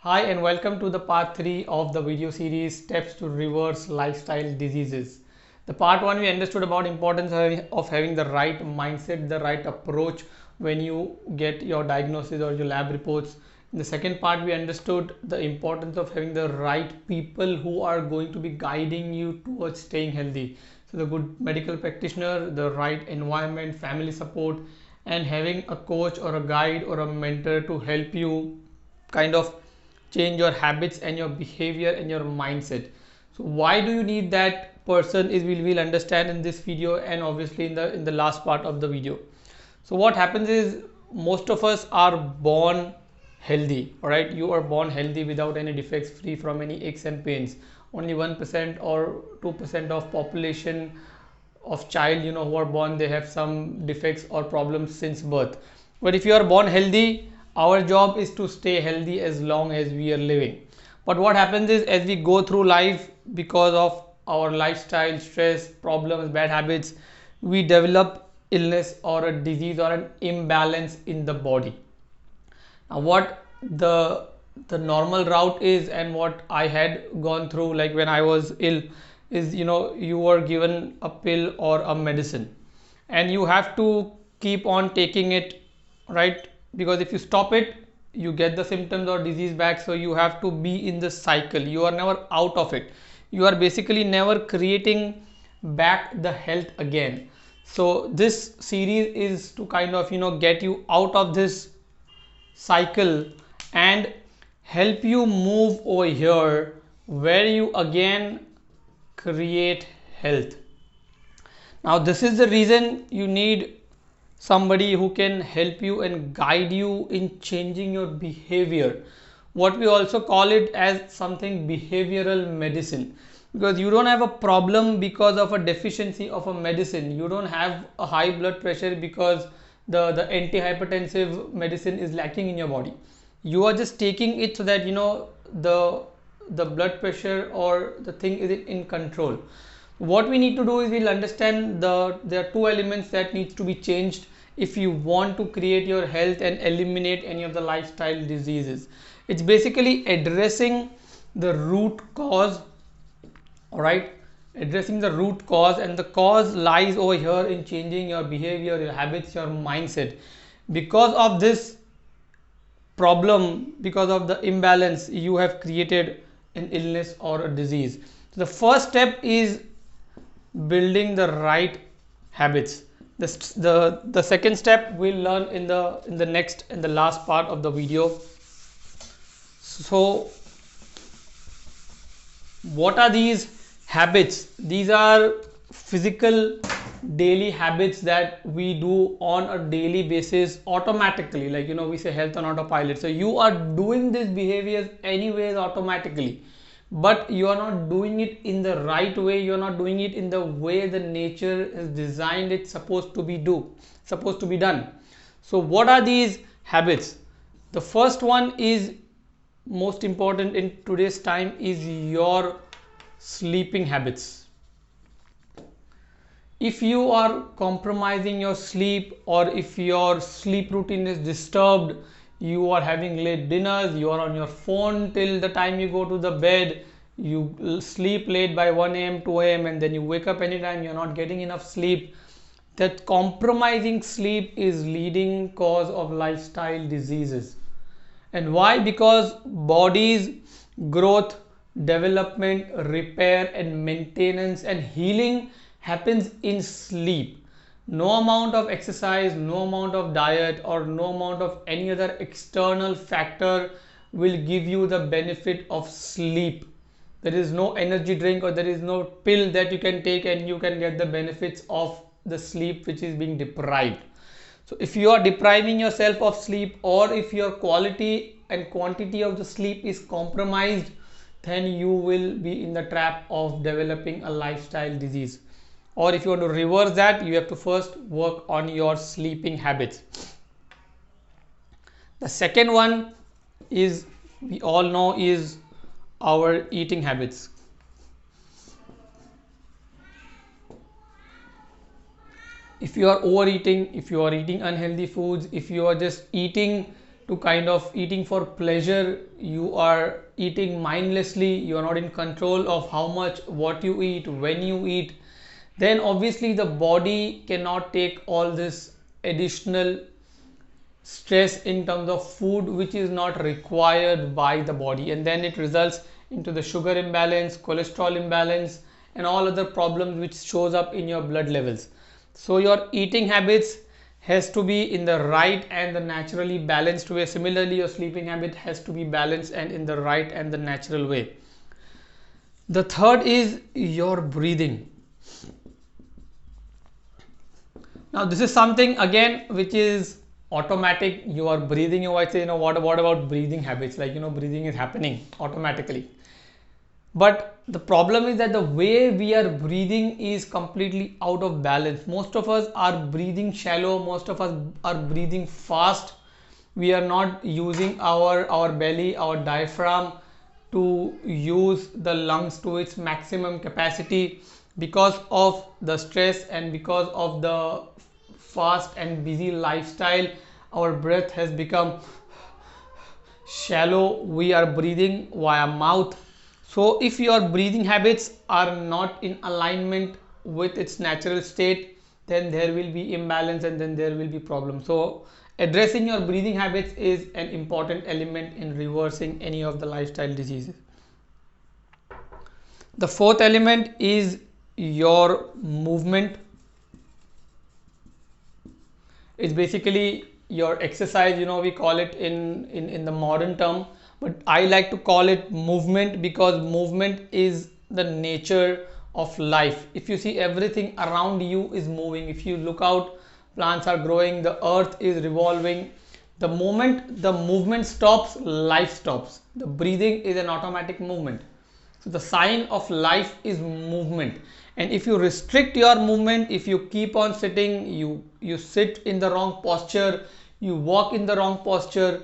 Hi and welcome to the part 3 of the video series Steps to Reverse Lifestyle Diseases. The part 1 we understood about importance of having the right mindset, the right approach when you get your diagnosis or your lab reports. In the second part we understood the importance of having the right people who are going to be guiding you towards staying healthy. So the good medical practitioner, the right environment, family support, and having a coach or a guide or a mentor to help you kind of change your habits and your behavior and your mindset. So why do you need that person is we'll understand in this video and obviously in the last part of the video. So what happens is most of us are born healthy. All right, you are born healthy without any defects, free from any aches and pains. Only 1% or 2% of population of child who are born, they have some defects or problems since birth. But if you are born healthy, our job is to stay healthy as long as we are living. But what happens is as we go through life, because of our lifestyle, stress, problems, bad habits, we develop illness or a disease or an imbalance in the body. Now what the normal route is and what I had gone through, like when I was ill, is you were given a pill or a medicine and you have to keep on taking it, right? Because if you stop it, you get the symptoms or disease back. So you have to be in the cycle, you are never out of it, you are basically never creating back the health again. So this series is to kind of get you out of this cycle and help you move over here where you again create health. Now this is the reason you need somebody who can help you and guide you in changing your behavior. What we also call it as something behavioral medicine, because you don't have a problem because of a deficiency of a medicine. You don't have a high blood pressure because the antihypertensive medicine is lacking in your body. You are just taking it so that the blood pressure or the thing is in control. What we need to do is we'll understand there are two elements that needs to be changed if you want to create your health and eliminate any of the lifestyle diseases. It's basically addressing the root cause. All right, addressing the root cause, and the cause lies over here in changing your behavior, your habits, your mindset. Because of this problem, because of the imbalance, you have created an illness or a disease. So the first step is building the right habits. The second step we'll learn in the next and the last part of the video. So what are these habits? These are physical daily habits that we do on a daily basis automatically, like we say health on autopilot. So you are doing these behaviors anyways automatically, but you are not doing it in the right way. You are not doing it in the way the nature is designed it's supposed to be done. So what are these habits? The first one is most important in today's time is your sleeping habits. If you are compromising your sleep, or if your sleep routine is disturbed, you are having late dinners, you are on your phone till the time you go to the bed, you sleep late by 1 a.m. 2 a.m. and then you wake up anytime, you're not getting enough sleep, that compromising sleep is leading cause of lifestyle diseases. And why? Because body's growth, development, repair and maintenance and healing happens in sleep. No amount of exercise, no amount of diet, or no amount of any other external factor will give you the benefit of sleep. There is no energy drink or there is no pill that you can take and you can get the benefits of the sleep which is being deprived. So if you are depriving yourself of sleep, or if your quality and quantity of the sleep is compromised, then you will be in the trap of developing a lifestyle disease. Or if you want to reverse that, you have to first work on your sleeping habits. The second one is, we all know, is our eating habits. If you are overeating, if you are eating unhealthy foods, if you are just eating to kind of eating for pleasure, you are eating mindlessly, you are not in control of how much, what you eat, when you eat, then obviously the body cannot take all this additional stress in terms of food which is not required by the body, and then it results into the sugar imbalance, cholesterol imbalance, and all other problems which shows up in your blood levels. So your eating habits has to be in the right and the naturally balanced way. Similarly, your sleeping habit has to be balanced and in the right and the natural way. The third is your breathing. Now this is something again which is automatic. You are breathing, you might say, what about breathing habits, like breathing is happening automatically. But the problem is that the way we are breathing is completely out of balance. Most of us are breathing shallow, most of us are breathing fast. We are not using our belly, our diaphragm to use the lungs to its maximum capacity because of the stress and because of the fast and busy lifestyle. Our breath has become shallow. We are breathing via mouth. So if your breathing habits are not in alignment with its natural state, then there will be imbalance and then there will be problems. So addressing your breathing habits is an important element in reversing any of the lifestyle diseases. The fourth element is your movement. It's basically your exercise. We call it in the modern term, but I like to call it movement because movement is the nature of life. If you see, everything around you is moving. If you look out, plants are growing, the earth is revolving. The moment the movement stops, life stops. The breathing is an automatic movement. So the sign of life is movement, and if you restrict your movement, if you keep on sitting, you sit in the wrong posture, you walk in the wrong posture,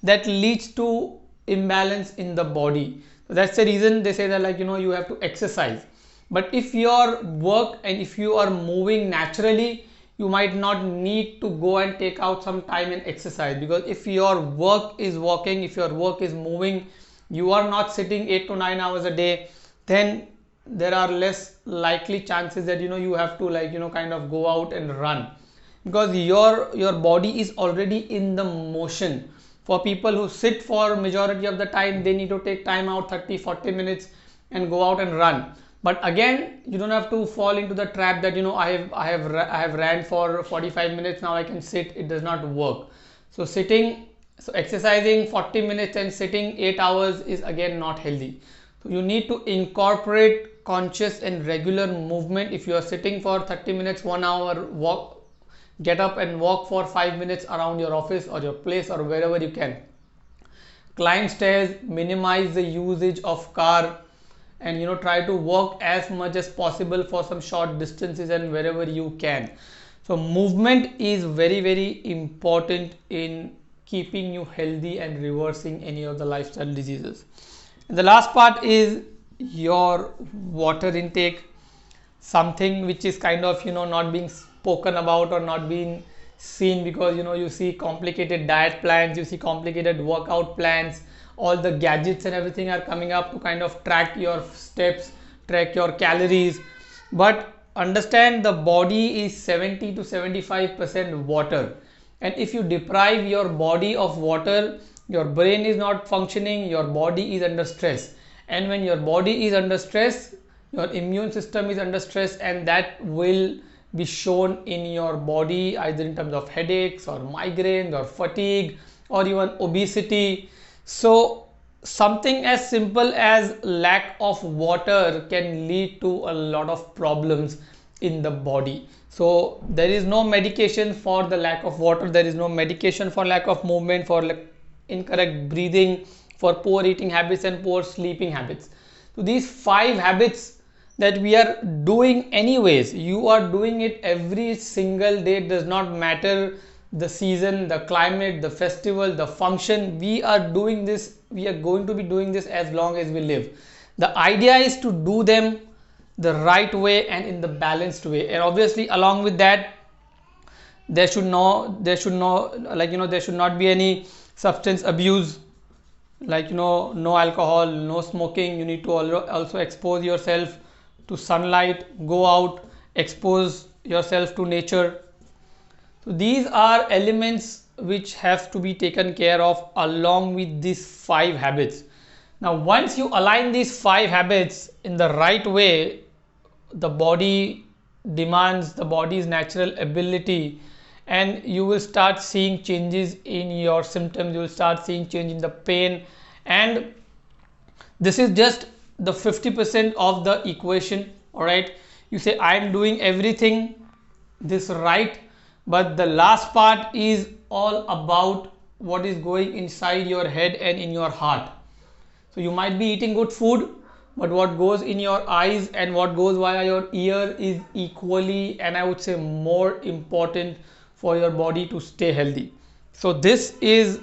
that leads to imbalance in the body. So that's the reason they say that you have to exercise. But if your work and if you are moving naturally, you might not need to go and take out some time and exercise, because if your work is walking, if your work is moving, you are not sitting 8 to 9 hours a day, then there are less likely chances that you have to kind of go out and run, because your body is already in the motion. For people who sit for majority of the time, they need to take time out 30-40 minutes and go out and run. But again, you don't have to fall into the trap that I have ran for 45 minutes, now I can sit. It does not work. So exercising 40 minutes and sitting 8 hours is again not healthy. So you need to incorporate conscious and regular movement. If you are sitting for 30 minutes, 1 hour, get up and walk for 5 minutes around your office or your place or wherever you can. Climb stairs, minimize the usage of car, and try to walk as much as possible for some short distances and wherever you can. So movement is very, very important in keeping you healthy and reversing any of the lifestyle diseases. And the last part is your water intake, something which is kind of not being spoken about or not being seen, because you see complicated diet plans, you see complicated workout plans, all the gadgets and everything are coming up to kind of track your steps, track your calories. But understand, the body is 70 to 75% water, and if you deprive your body of water, your brain is not functioning, your body is under stress, and when your body is under stress, your immune system is under stress, and that will be shown in your body either in terms of headaches or migraines or fatigue or even obesity. So something as simple as lack of water can lead to a lot of problems in the body. So there is no medication for the lack of water, there is no medication for lack of movement, for incorrect breathing, for poor eating habits and poor sleeping habits. So these 5 habits that we are doing anyways, you are doing it every single day. It does not matter the season, the climate, the festival, the function. We are doing this, we are going to be doing this as long as we live. The idea is to do them the right way and in the balanced way, and obviously along with that there should not be any substance abuse, like no alcohol, no smoking. You need to also expose yourself to sunlight, go out, expose yourself to nature. So these are elements which have to be taken care of along with these 5 habits. Now once you align these 5 habits in the right way, the body demands the body's natural ability, and you will start seeing changes in your symptoms. You will start seeing change in the pain, and this is just the 50% of the equation. All right, you say I am doing everything this right, but the last part is all about what is going inside your head and in your heart. So you might be eating good food, but what goes in your eyes and what goes via your ear is equally, and I would say more important for your body to stay healthy. So this is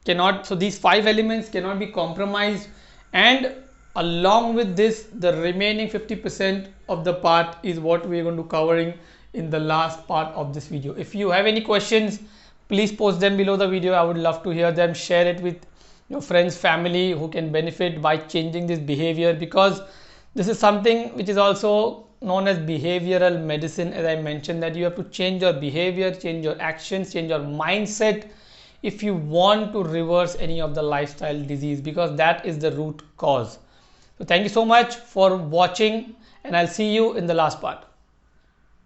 so these 5 elements cannot be compromised, and along with this, the remaining 50% of the part is what we are going to covering in the last part of this video. If you have any questions, please post them below the video. I would love to hear them. Share it with your friends, family who can benefit by changing this behavior, because this is something which is also known as behavioral medicine. As I mentioned, that you have to change your behavior, change your actions, change your mindset if you want to reverse any of the lifestyle disease, because that is the root cause. So thank you so much for watching, and I'll see you in the last part.